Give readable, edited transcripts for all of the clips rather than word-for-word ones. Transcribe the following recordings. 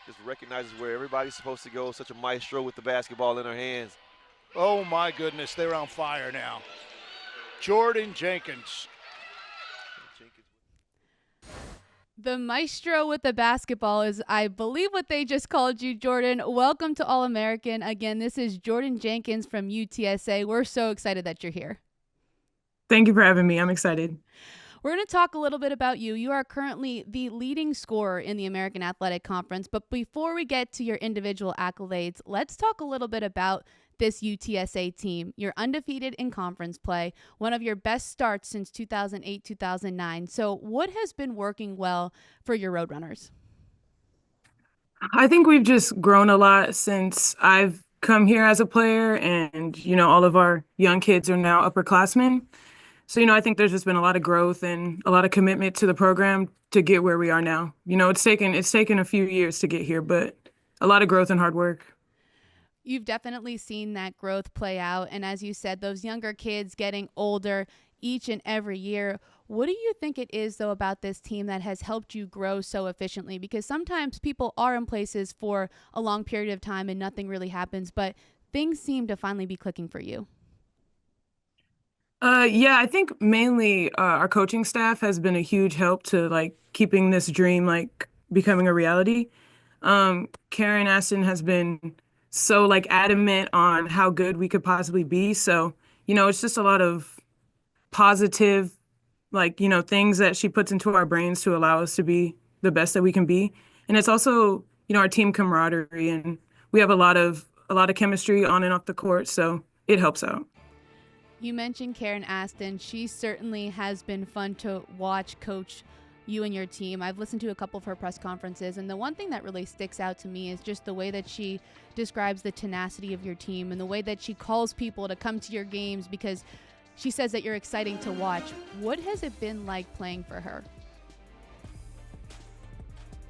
Just recognizes where everybody's supposed to go. Such a maestro with the basketball in her hands. Oh, my goodness, they're on fire now. Jordyn Jenkins. The maestro with the basketball is, I believe, what they just called you, Jordyn. Welcome to All-American. Again, this is Jordyn Jenkins from UTSA. We're so excited that you're here. Thank you for having me. I'm excited. We're going to talk a little bit about you. You are currently the leading scorer in the American Athletic Conference. But before we get to your individual accolades, let's talk a little bit about this UTSA team. You're undefeated in conference play, one of your best starts since 2008-2009. So what has been working well for your RoadRunners? I think we've just grown a lot since I've come here as a player, and, all of our young kids are now upperclassmen. So, I think there's just been a lot of growth and a lot of commitment to the program to get where we are now. It's taken a few years to get here, but a lot of growth and hard work. You've definitely seen that growth play out. And as you said, those younger kids getting older each and every year. What do you think it is, though, about this team that has helped you grow so efficiently? Because sometimes people are in places for a long period of time and nothing really happens, but things seem to finally be clicking for you. Yeah, I think mainly our coaching staff has been a huge help to keeping this dream becoming a reality. Karen Aston has been so adamant on how good we could possibly be. So, it's just a lot of positive, things that she puts into our brains to allow us to be the best that we can be. And it's also, our team camaraderie, and we have a lot of chemistry on and off the court. So it helps out. You mentioned Karen Aston. She certainly has been fun to watch coach you and your team. I've listened to a couple of her press conferences, and the one thing that really sticks out to me is just the way that she describes the tenacity of your team and the way that she calls people to come to your games because she says that you're exciting to watch. What has it been like playing for her?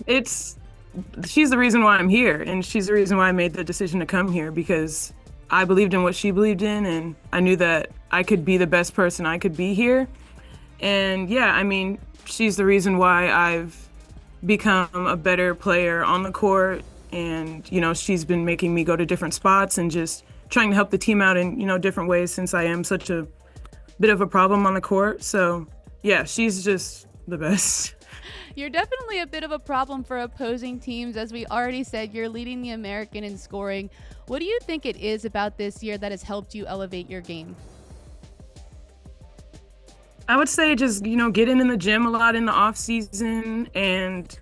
She's the reason why I'm here, and she's the reason why I made the decision to come here, because I believed in what she believed in, and I knew that I could be the best person I could be here. And yeah, she's the reason why I've become a better player on the court. And, she's been making me go to different spots and just trying to help the team out in, different ways since I am such a bit of a problem on the court. So yeah, she's just the best. You're definitely a bit of a problem for opposing teams. As we already said, you're leading the American in scoring. What do you think it is about this year that has helped you elevate your game? I would say just, getting in the gym a lot in the off season and,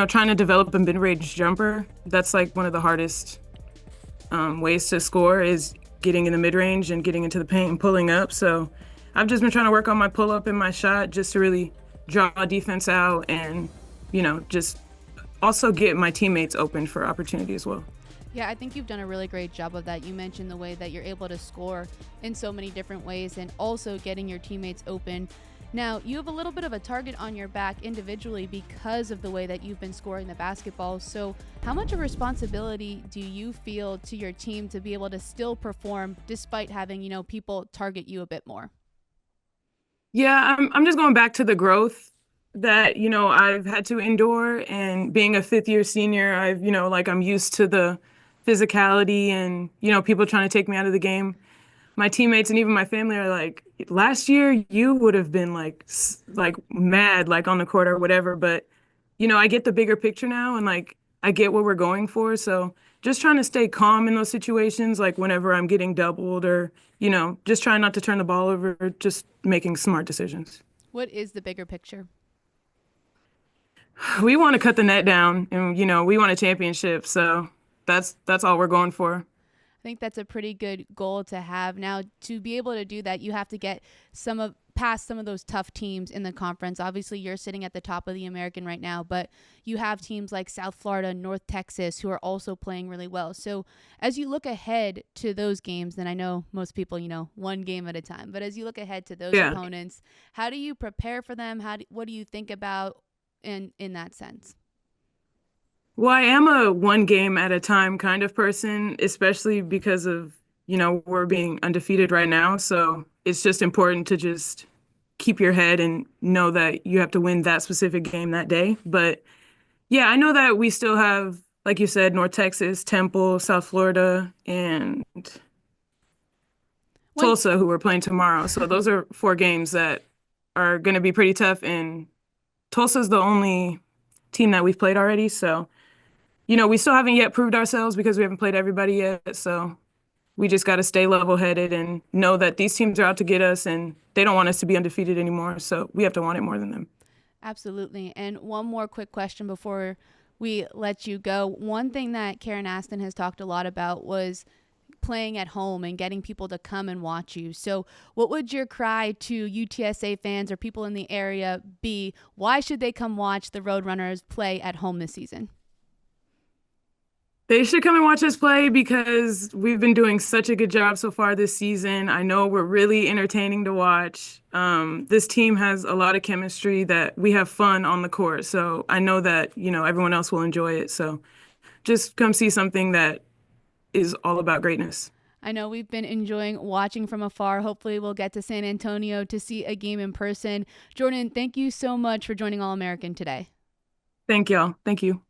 trying to develop a mid-range jumper. That's one of the hardest ways to score is getting in the mid-range and getting into the paint and pulling up. So I've just been trying to work on my pull-up and my shot just to really draw defense out and, just also get my teammates open for opportunity as well. Yeah, I think you've done a really great job of that. You mentioned the way that you're able to score in so many different ways and also getting your teammates open. Now, you have a little bit of a target on your back individually because of the way that you've been scoring the basketball. So how much of a responsibility do you feel to your team to be able to still perform despite having, people target you a bit more? Yeah, I'm just going back to the growth that, I've had to endure, and being a fifth-year senior, I'm used to the physicality and, people trying to take me out of the game. My teammates and even my family are like, last year you would have been mad, on the court or whatever. But, I get the bigger picture now, and I get what we're going for. So just trying to stay calm in those situations, whenever I'm getting doubled or, just trying not to turn the ball over, just making smart decisions. What is the bigger picture? We want to cut the net down, and, we want a championship. So that's all we're going for. I think that's a pretty good goal to have. Now, to be able to do that, you have to get past some of those tough teams in the conference. Obviously, you're sitting at the top of the American right now, but you have teams like South Florida, North Texas, who are also playing really well. So as you look ahead to those games, and I know most people, one game at a time, but as you look ahead to those opponents, how do you prepare for them? What do you think about in that sense? Well, I am a one game at a time kind of person, especially because of, we're being undefeated right now. So it's just important to just keep your head and know that you have to win that specific game that day. But yeah, I know that we still have, like you said, North Texas, Temple, South Florida, and One, Tulsa, who we're playing tomorrow. So those are 4 games that are going to be pretty tough. And Tulsa's the only team that we've played already. So, we still haven't yet proved ourselves because we haven't played everybody yet. So we just got to stay level-headed and know that these teams are out to get us and they don't want us to be undefeated anymore. So we have to want it more than them. Absolutely. And one more quick question before we let you go. One thing that Karen Aston has talked a lot about was playing at home and getting people to come and watch you. So what would your cry to UTSA fans or people in the area be? Why should they come watch the RoadRunners play at home this season? They should come and watch us play because we've been doing such a good job so far this season. I know we're really entertaining to watch. This team has a lot of chemistry that we have fun on the court. So I know that, everyone else will enjoy it. So just come see something that is all about greatness. I know we've been enjoying watching from afar. Hopefully we'll get to San Antonio to see a game in person. Jordyn, thank you so much for joining All-American today. Thank y'all. Thank you.